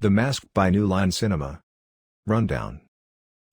The Mask by New Line Cinema. Rundown.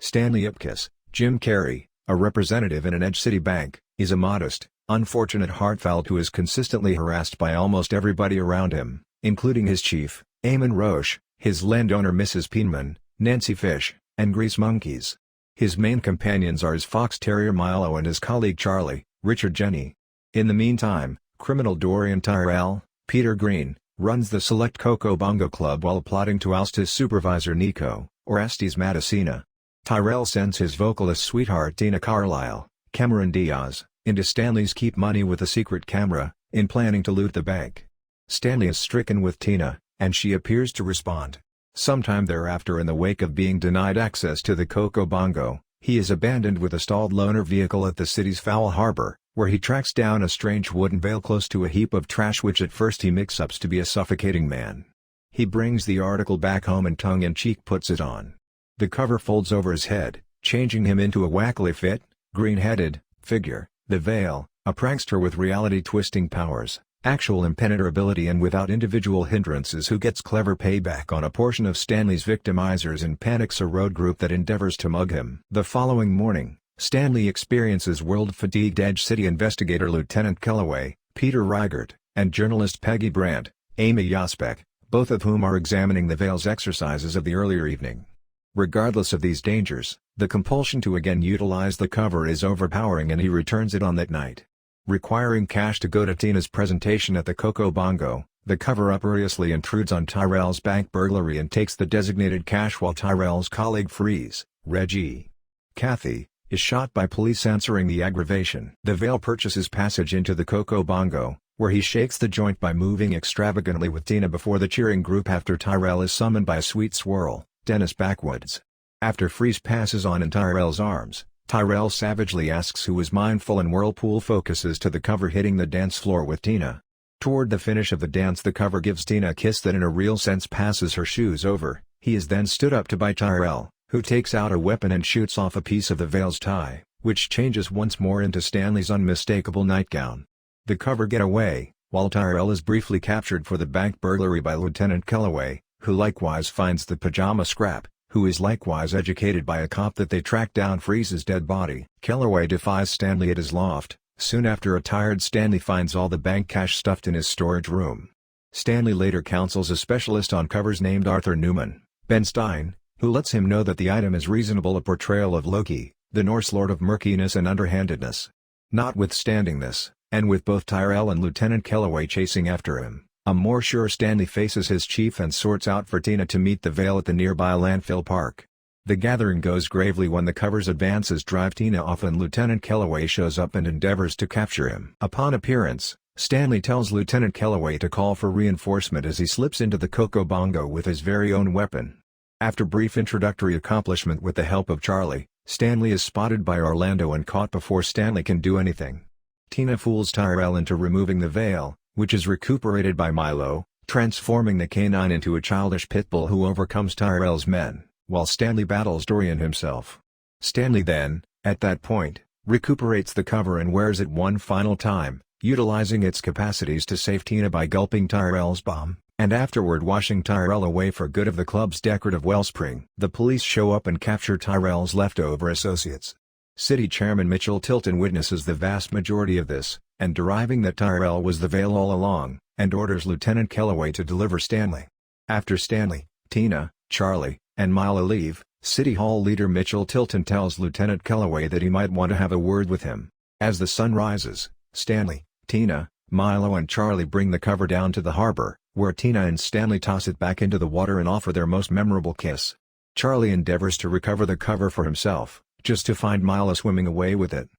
Stanley Ipkiss, Jim Carrey, a representative in an edge city bank, is a modest, unfortunate Hartfeld who is consistently harassed by almost everybody around him, including his chief, Eamon Roche, his landowner Mrs. Penman, Nancy Fish, and Grease Monkeys. His main companions are his fox terrier Milo and his colleague Charlie, Richard Jenny. In the meantime, criminal Dorian Tyrell, Peter Green, runs the select Coco Bongo Club while plotting to oust his supervisor Nico, Orestes Matessina. Tyrell sends his vocalist sweetheart Tina Carlisle, Cameron Diaz, into Stanley's Keep Money with a secret camera, in planning to loot the bank. Stanley is stricken with Tina, and she appears to respond. Sometime thereafter, in the wake of being denied access to the Coco Bongo, he is abandoned with a stalled loaner vehicle at the city's Foul Harbor, where he tracks down a strange wooden bale close to a heap of trash which at first he mix-ups to be a suffocating man. He brings the article back home and tongue-in-cheek puts it on. The cover folds over his head, changing him into a wackily fit, green-headed figure, the Veil, a prankster with reality-twisting powers, actual impenetrability and without individual hindrances who gets clever payback on a portion of Stanley's victimizers and panics a road group that endeavors to mug him. The following morning, Stanley experiences world-fatigued Edge City investigator Lieutenant Kellaway, Peter Reigert, and journalist Peggy Brandt, Amy Yaspek, both of whom are examining the Veil's exercises of the earlier evening. Regardless of these dangers, the compulsion to again utilize the cover is overpowering and he returns it on that night. Requiring cash to go to Tina's presentation at the Coco Bongo, the cover uproariously intrudes on Tyrell's bank burglary and takes the designated cash while Tyrell's colleague Freeze, Reggie Cathy, is shot by police answering the aggravation. The Veil purchases passage into the Coco Bongo, where he shakes the joint by moving extravagantly with Tina before the cheering group after Tyrell is summoned by Sweet Swirl, Dennis Backwoods. After Freeze passes on in Tyrell's arms, Tyrell savagely asks who is mindful and Whirlpool focuses to the cover hitting the dance floor with Tina. Toward the finish of the dance, the cover gives Tina a kiss that in a real sense passes her shoes over. He is then stood up to by Tyrell, who takes out a weapon and shoots off a piece of the Veil's tie, which changes once more into Stanley's unmistakable nightgown. The cover get away, while Tyrell is briefly captured for the bank burglary by Lieutenant Kellaway, who likewise finds the pajama scrap, who is likewise educated by a cop that they track down Freeze's dead body. Kellaway defies Stanley at his loft. Soon after, a tired Stanley finds all the bank cash stuffed in his storage room. Stanley later counsels a specialist on covers named Arthur Newman, Ben Stein, who lets him know that the item is reasonable a portrayal of Loki, the Norse lord of murkiness and underhandedness. Notwithstanding this, and with both Tyrell and Lieutenant Kellaway chasing after him, a more sure Stanley faces his chief and sorts out for Tina to meet the Veil at the nearby landfill park. The gathering goes gravely when the cover's advances drive Tina off and Lieutenant Kellaway shows up and endeavors to capture him. Upon appearance, Stanley tells Lieutenant Kellaway to call for reinforcement as he slips into the Coco Bongo with his very own weapon. After brief introductory accomplishment with the help of Charlie, Stanley is spotted by Orlando and caught before Stanley can do anything. Tina fools Tyrell into removing the Veil, which is recuperated by Milo, transforming the canine into a childish pit bull who overcomes Tyrell's men, while Stanley battles Dorian himself. Stanley then, at that point, recuperates the cover and wears it one final time, utilizing its capacities to save Tina by gulping Tyrell's bomb, and afterward washing Tyrell away for good of the club's decorative wellspring. The police show up and capture Tyrell's leftover associates. City Chairman Mitchell Tilton witnesses the vast majority of this, and deriving that Tyrell was the Veil all along, and orders Lieutenant Kellaway to deliver Stanley. After Stanley, Tina, Charlie, and Milo leave, City Hall leader Mitchell Tilton tells Lieutenant Kellaway that he might want to have a word with him. As the sun rises, Stanley, Tina, Milo and Charlie bring the cover down to the harbor, where Tina and Stanley toss it back into the water and offer their most memorable kiss. Charlie endeavors to recover the cover for himself, just to find Milo swimming away with it.